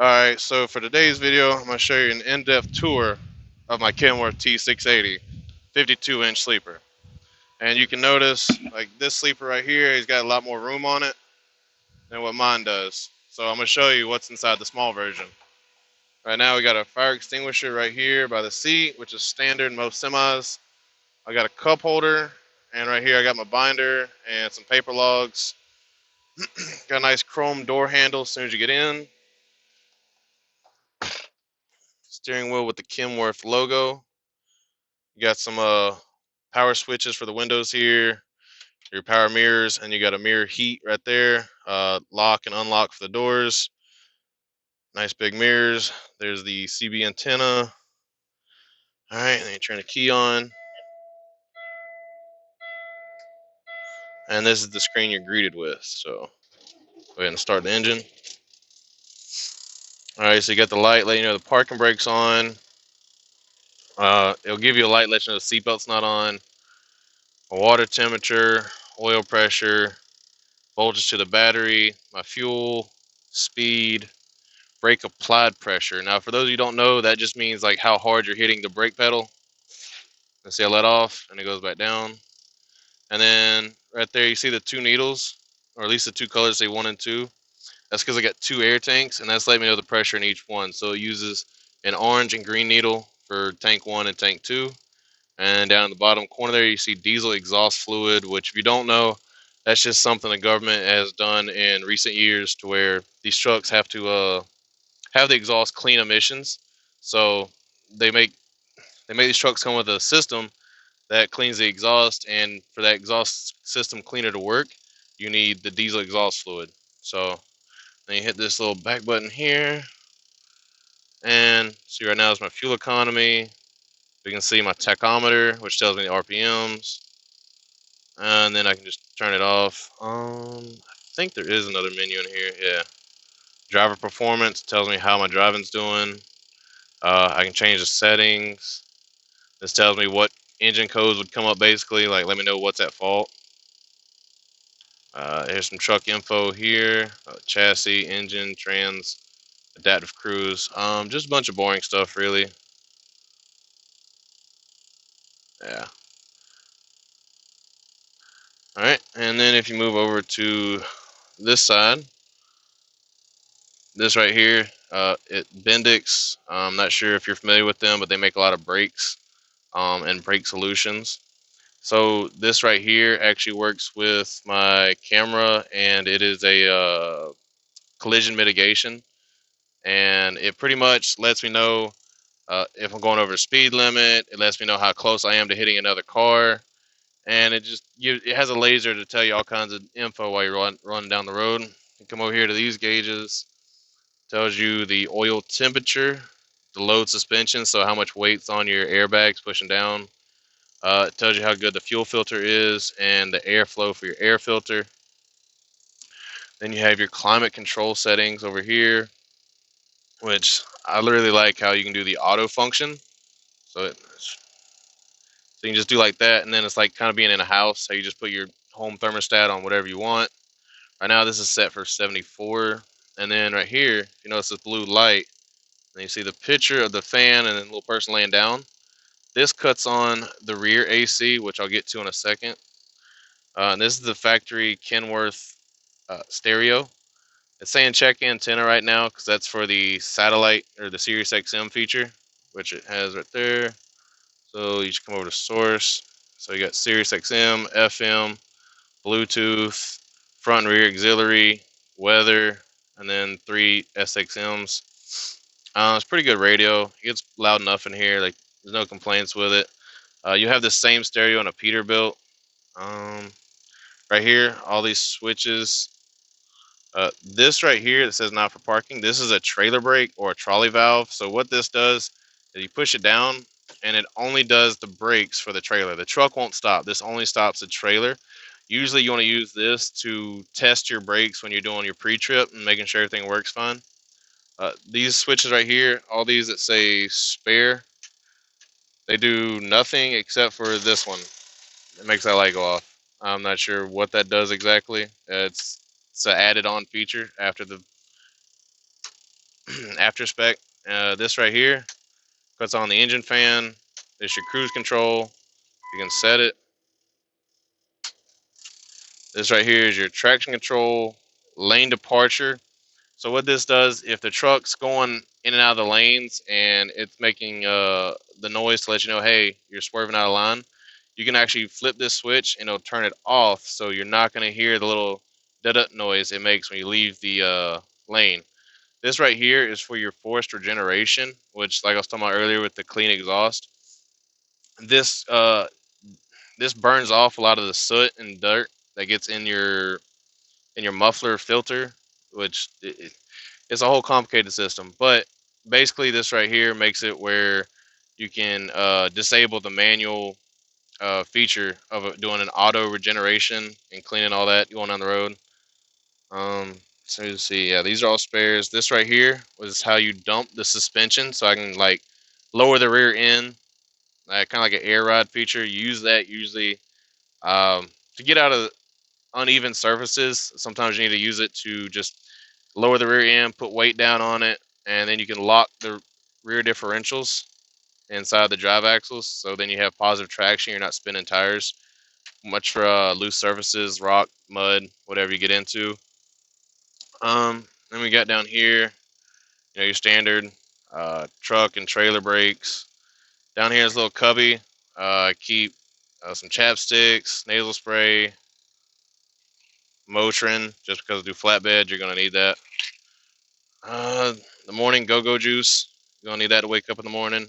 Alright, so for today's video, I'm going to show you an in-depth tour of my Kenworth T680 52-inch sleeper. And you can notice, like this sleeper right here, he's got a lot more room on it than what mine does. So I'm going to show you what's inside the small version. Right now we got a fire extinguisher right here by the seat, which is standard in most semis. I got a cup holder, and right here I got my binder and some paper logs. Got a nice chrome door handle as soon as you get in. Steering wheel with the Kenworth logo. You got some power switches for the windows here, your power mirrors, and you got a mirror heat right there. Lock and unlock for the doors. Nice big mirrors. There's the CB antenna. All right, and then you turn the key on. And this is the screen you're greeted with. So go ahead and start the engine. All right, so you got the light letting you know the parking brake's on. It'll give you a light letting you know the seatbelt's not on. A water temperature, oil pressure, voltage to the battery, my fuel, speed, brake applied pressure. Now, for those of you who don't know, that just means like how hard you're hitting the brake pedal. Let's see, I let off, and it goes back down. And then right there, you see the two needles, or at least the two colors, say 1 and 2. That's because I got 2 air tanks, and that's letting me know the pressure in each one. So it uses an orange and green needle for tank 1 and tank 2. And down in the bottom corner there, you see diesel exhaust fluid, which if you don't know, that's just something the government has done in recent years to where these trucks have to have the exhaust clean emissions. So they make these trucks come with a system that cleans the exhaust, and for that exhaust system cleaner to work, you need the diesel exhaust fluid. So then you hit this little back button here, and see right now is my fuel economy. You can see my tachometer, which tells me the RPMs, and then I can just turn it off. I think there is another menu in here. Yeah, driver performance tells me how my driving's doing. I can change the settings. This tells me what engine codes would come up, basically, like let me know what's at fault. Here's some truck info here: chassis, engine, trans, adaptive cruise. Just a bunch of boring stuff, really. Yeah. All right, and then if you move over to this side, this right here, Bendix. I'm not sure if you're familiar with them, but they make a lot of brakes and brake solutions. So this right here actually works with my camera, and it is a collision mitigation, and it pretty much lets me know if I'm going over the speed limit. It lets me know how close I am to hitting another car, and it has a laser to tell you all kinds of info while you're running down the road. You come over here to these gauges. Tells you the oil temperature, the load suspension, so how much weight's on your airbags pushing down. It tells you how good the fuel filter is and the airflow for your air filter. Then you have your climate control settings over here, which I really like how you can do the auto function. So you can just do like that, and then it's like kind of being in a house, how you just put your home thermostat on whatever you want. Right now this is set for 74, and then right here, you notice this blue light, and you see the picture of the fan and then a little person laying down. This cuts on the rear AC, which I'll get to in a second. And this is the factory Kenworth stereo. It's saying check antenna right now because that's for the satellite or the Sirius XM feature, which it has right there. So you just come over to source. So you got Sirius XM, FM, Bluetooth, front and rear auxiliary, weather, and then 3 SXMs. It's pretty good radio. It gets loud enough in here. Like there's no complaints with it. You have the same stereo in a Peterbilt. Right here, all these switches. This right here that says not for parking, this is a trailer brake or a trolley valve. So what this does is you push it down, and it only does the brakes for the trailer. The truck won't stop. This only stops the trailer. Usually you want to use this to test your brakes when you're doing your pre-trip and making sure everything works fine. These switches right here, all these that say spare, they do nothing except for this one. It makes that light go off. I'm not sure what that does exactly. It's an added on feature after the after spec. This right here cuts on the engine fan. This your cruise control. You can set it. This right here is your traction control, lane departure. So what this does, if the truck's going in and out of the lanes and it's making the noise to let you know, hey, you're swerving out of line, you can actually flip this switch and it'll turn it off, so you're not going to hear the little da-da noise it makes when you leave the lane. This right here is for your forced regeneration, which, like I was talking about earlier with the clean exhaust. This this burns off a lot of the soot and dirt that gets in your muffler filter, which it's a whole complicated system. But basically, this right here makes it where you can disable the manual feature of doing an auto regeneration and cleaning all that going down the road. So you see, yeah, these are all spares. This right here was how you dump the suspension, so I can like lower the rear end, kind of like an air ride feature. You use that usually to get out of uneven surfaces. Sometimes you need to use it to just lower the rear end, put weight down on it, and then you can lock the rear differentials inside the drive axles. So then you have positive traction. You're not spinning tires much for loose surfaces, rock, mud, whatever you get into. Then we got down here, your standard truck and trailer brakes. Down here is a little cubby. Keep some chapsticks, nasal spray, Motrin, just because I do flatbed, you're going to need that. The morning go-go juice, you're going to need that to wake up in the morning.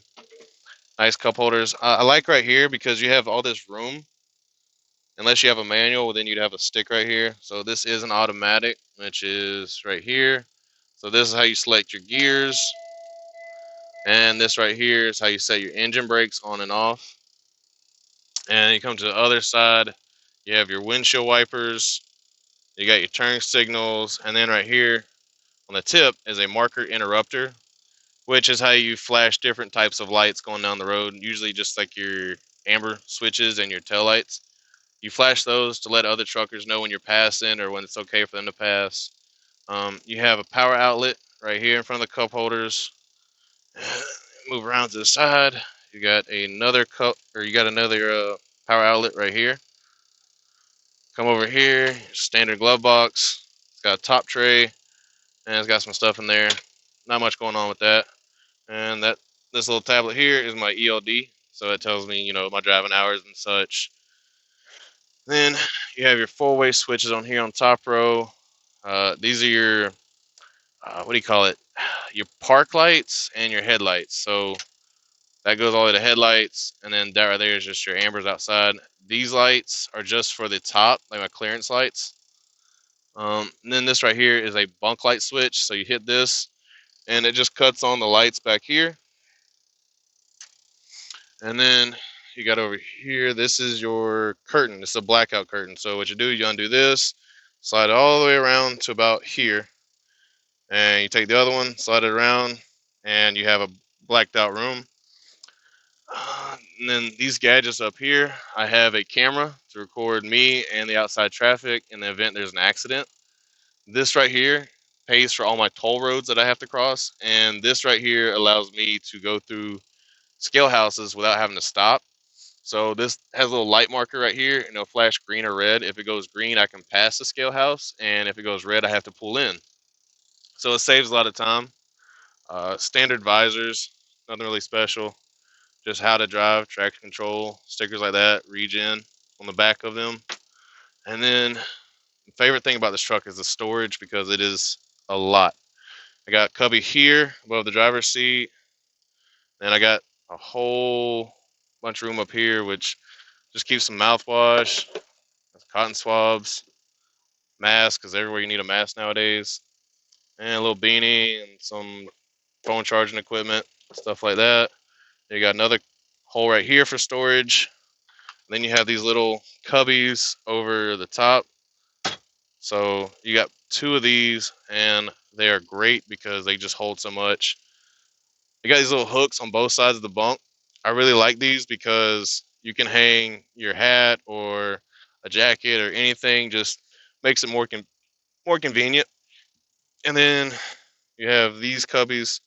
Nice cup holders. I like right here because you have all this room. Unless you have a manual, then you'd have a stick right here. So this is an automatic, which is right here. So this is how you select your gears. And this right here is how you set your engine brakes on and off. And you come to the other side, you have your windshield wipers, you got your turn signals, and then right here on the tip is a marker interrupter, which is how you flash different types of lights going down the road, usually just like your amber switches and your tail lights. You flash those to let other truckers know when you're passing or when it's okay for them to pass. You have a power outlet right here in front of the cup holders. Move around to the side. You got another power outlet right here. Come over here, standard glove box. It's got a top tray, and it's got some stuff in there. Not much going on with that. And this little tablet here is my ELD, so it tells me, my driving hours and such. Then you have your four-way switches on here on top row. These are your what do you call it? Your park lights and your headlights. So that goes all the way to headlights, and then that right there is just your ambers outside. These lights are just for the top, like my clearance lights. And then this right here is a bunk light switch. So you hit this, and it just cuts on the lights back here. And then you got over here, this is your curtain. It's a blackout curtain. So what you do, you undo this, slide it all the way around to about here. And you take the other one, slide it around, and you have a blacked out room. And then these gadgets up here, I have a camera to record me and the outside traffic in the event there's an accident. This right here pays for all my toll roads that I have to cross, and this right here allows me to go through scale houses without having to stop. So this has a little light marker right here, and it'll flash green or red. If it goes green, I can pass the scale house, and if it goes red, I have to pull in. So it saves a lot of time. Standard visors, nothing really special. Just how to drive, traction control, stickers like that, regen on the back of them. And then the favorite thing about this truck is the storage, because it is a lot. I got cubby here above the driver's seat. And I got a whole bunch of room up here, which just keeps some mouthwash, cotton swabs, mask, because everywhere you need a mask nowadays, and a little beanie and some phone charging equipment, stuff like that. You got another hole right here for storage. Then you have these little cubbies over the top. So you got two of these, and they are great because they just hold so much. You got these little hooks on both sides of the bunk. I really like these because you can hang your hat or a jacket or anything. Just makes it more convenient. And then you have these cubbies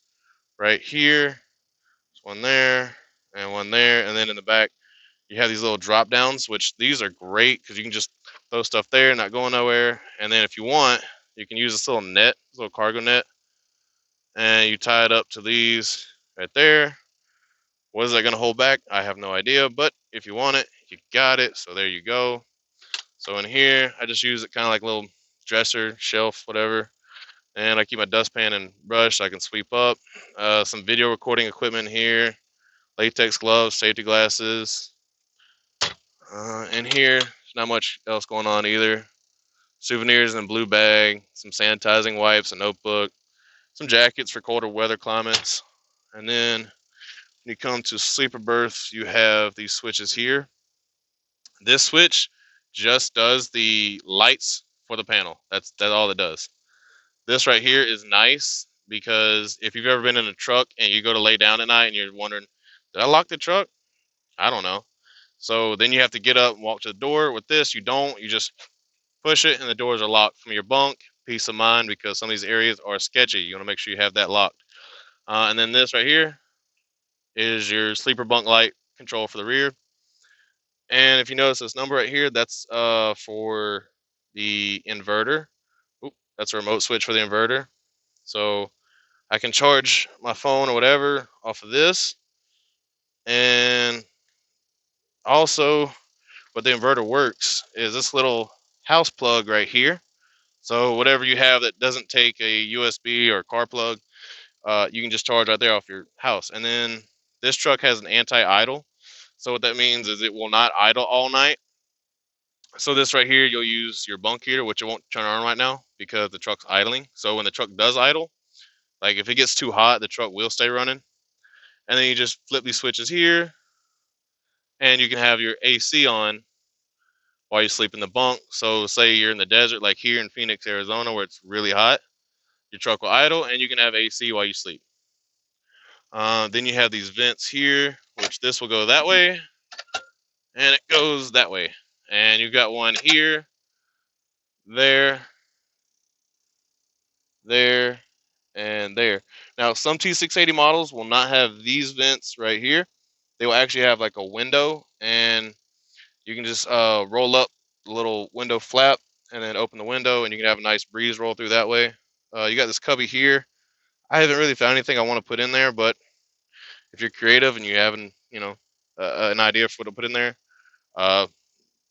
right here. There's one there and one there, and then in the back you have these little drop downs, which these are great because you can just throw stuff there, not going nowhere. And then if you want, you can use this little net, this little cargo net, and you tie it up to these right there. What is that going to hold back? I have no idea, but if you want it, you got it. So there you go. So in here, I just use it kind of like a little dresser, shelf, whatever. And I keep my dustpan and brush so I can sweep up. Some video recording equipment here, latex gloves, safety glasses. In here, not much else going on either. Souvenirs in a blue bag, some sanitizing wipes, a notebook, some jackets for colder weather climates. And then when you come to sleeper berth, you have these switches here. This switch just does the lights for the panel. That's all it does. This right here is nice because if you've ever been in a truck and you go to lay down at night and you're wondering, did I lock the truck? I don't know. So then you have to get up and walk to the door. With this, you don't. You just push it and the doors are locked from your bunk. Peace of mind because some of these areas are sketchy. You want to make sure you have that locked. And then this right here is your sleeper bunk light control for the rear. And if you notice this number right here, that's for the inverter. Oop, that's a remote switch for the inverter. So I can charge my phone or whatever off of this. And also, what the inverter works is this little house plug right here. So whatever you have that doesn't take a USB or car plug, you can just charge right there off your house. And then this truck has an anti-idle. So what that means is it will not idle all night. So this right here, you'll use your bunk heater, which it won't turn on right now because the truck's idling. So when the truck does idle, like if it gets too hot, the truck will stay running. And then you just flip these switches here, and you can have your AC on while you sleep in the bunk. So say you're in the desert, like here in Phoenix, Arizona, where it's really hot, your truck will idle, and you can have AC while you sleep. Then you have these vents here, which this will go that way, and it goes that way. And you've got one here, there, there, and there. Now, some T680 models will not have these vents right here. They will actually have like a window, and you can just roll up the little window flap and then open the window, and you can have a nice breeze roll through that way. You got this cubby here. I haven't really found anything I want to put in there, but if you're creative and you haven't, an idea for what to put in there, uh,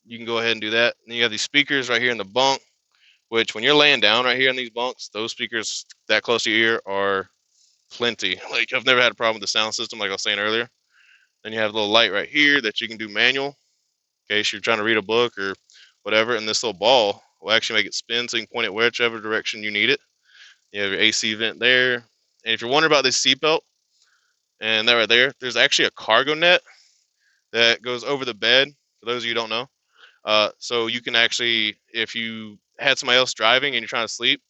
you can go ahead and do that. And then you have these speakers right here in the bunk, which when you're laying down right here in these bunks, those speakers that close to your ear are plenty. Like I've never had a problem with the sound system, like I was saying earlier. Then you have a little light right here that you can do manual in case you're trying to read a book or whatever. And this little ball will actually make it spin so you can point it whichever direction you need it. You have your AC vent there. And if you're wondering about this seatbelt and that right there, there's actually a cargo net that goes over the bed. For those of you who don't know, so you can actually, if you had somebody else driving and you're trying to sleep,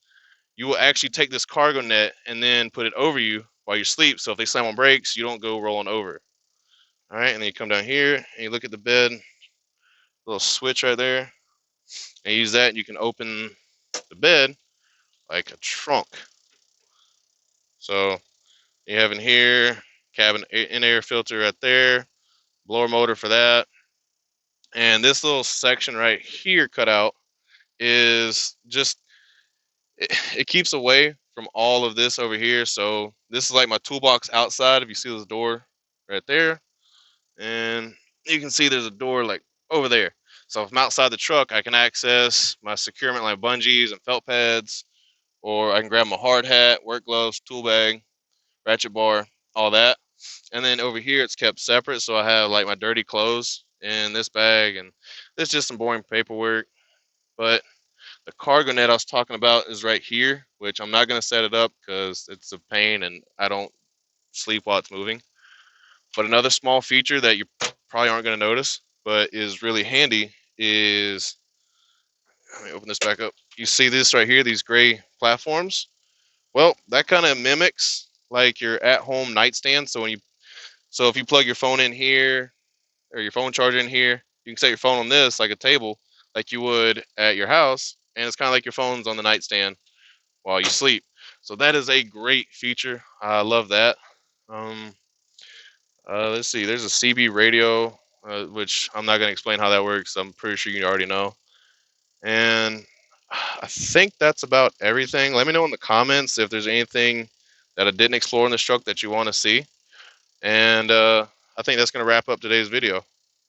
you will actually take this cargo net and then put it over you while you sleep. So if they slam on brakes, you don't go rolling over. All right, and then you come down here and you look at the bed, little switch right there, and use that. And you can open the bed like a trunk. So you have in here cabin in air filter right there, blower motor for that, and this little section right here cut out is just it keeps away from all of this over here. So this is like my toolbox outside. If you see this door right there, and you can see there's a door like over there. So if I'm outside the truck, I can access my securement like bungees and felt pads, or I can grab my hard hat, work gloves, tool bag, ratchet bar, all that. And then over here, it's kept separate. So I have like my dirty clothes in this bag, and it's just some boring paperwork. But the cargo net I was talking about is right here, which I'm not going to set it up because it's a pain and I don't sleep while it's moving. But another small feature that you probably aren't going to notice, but is really handy is, let me open this back up. You see this right here, these gray platforms? Well, that kind of mimics like your at-home nightstand. So if you plug your phone in here or your phone charger in here, you can set your phone on this like a table, like you would at your house, and it's kind of like your phone's on the nightstand while you sleep. So that is a great feature. I love that. Um, let's see. There's a CB radio, which I'm not going to explain how that works. I'm pretty sure you already know. And I think that's about everything. Let me know in the comments if there's anything that I didn't explore in this truck that you want to see. And I think that's going to wrap up today's video.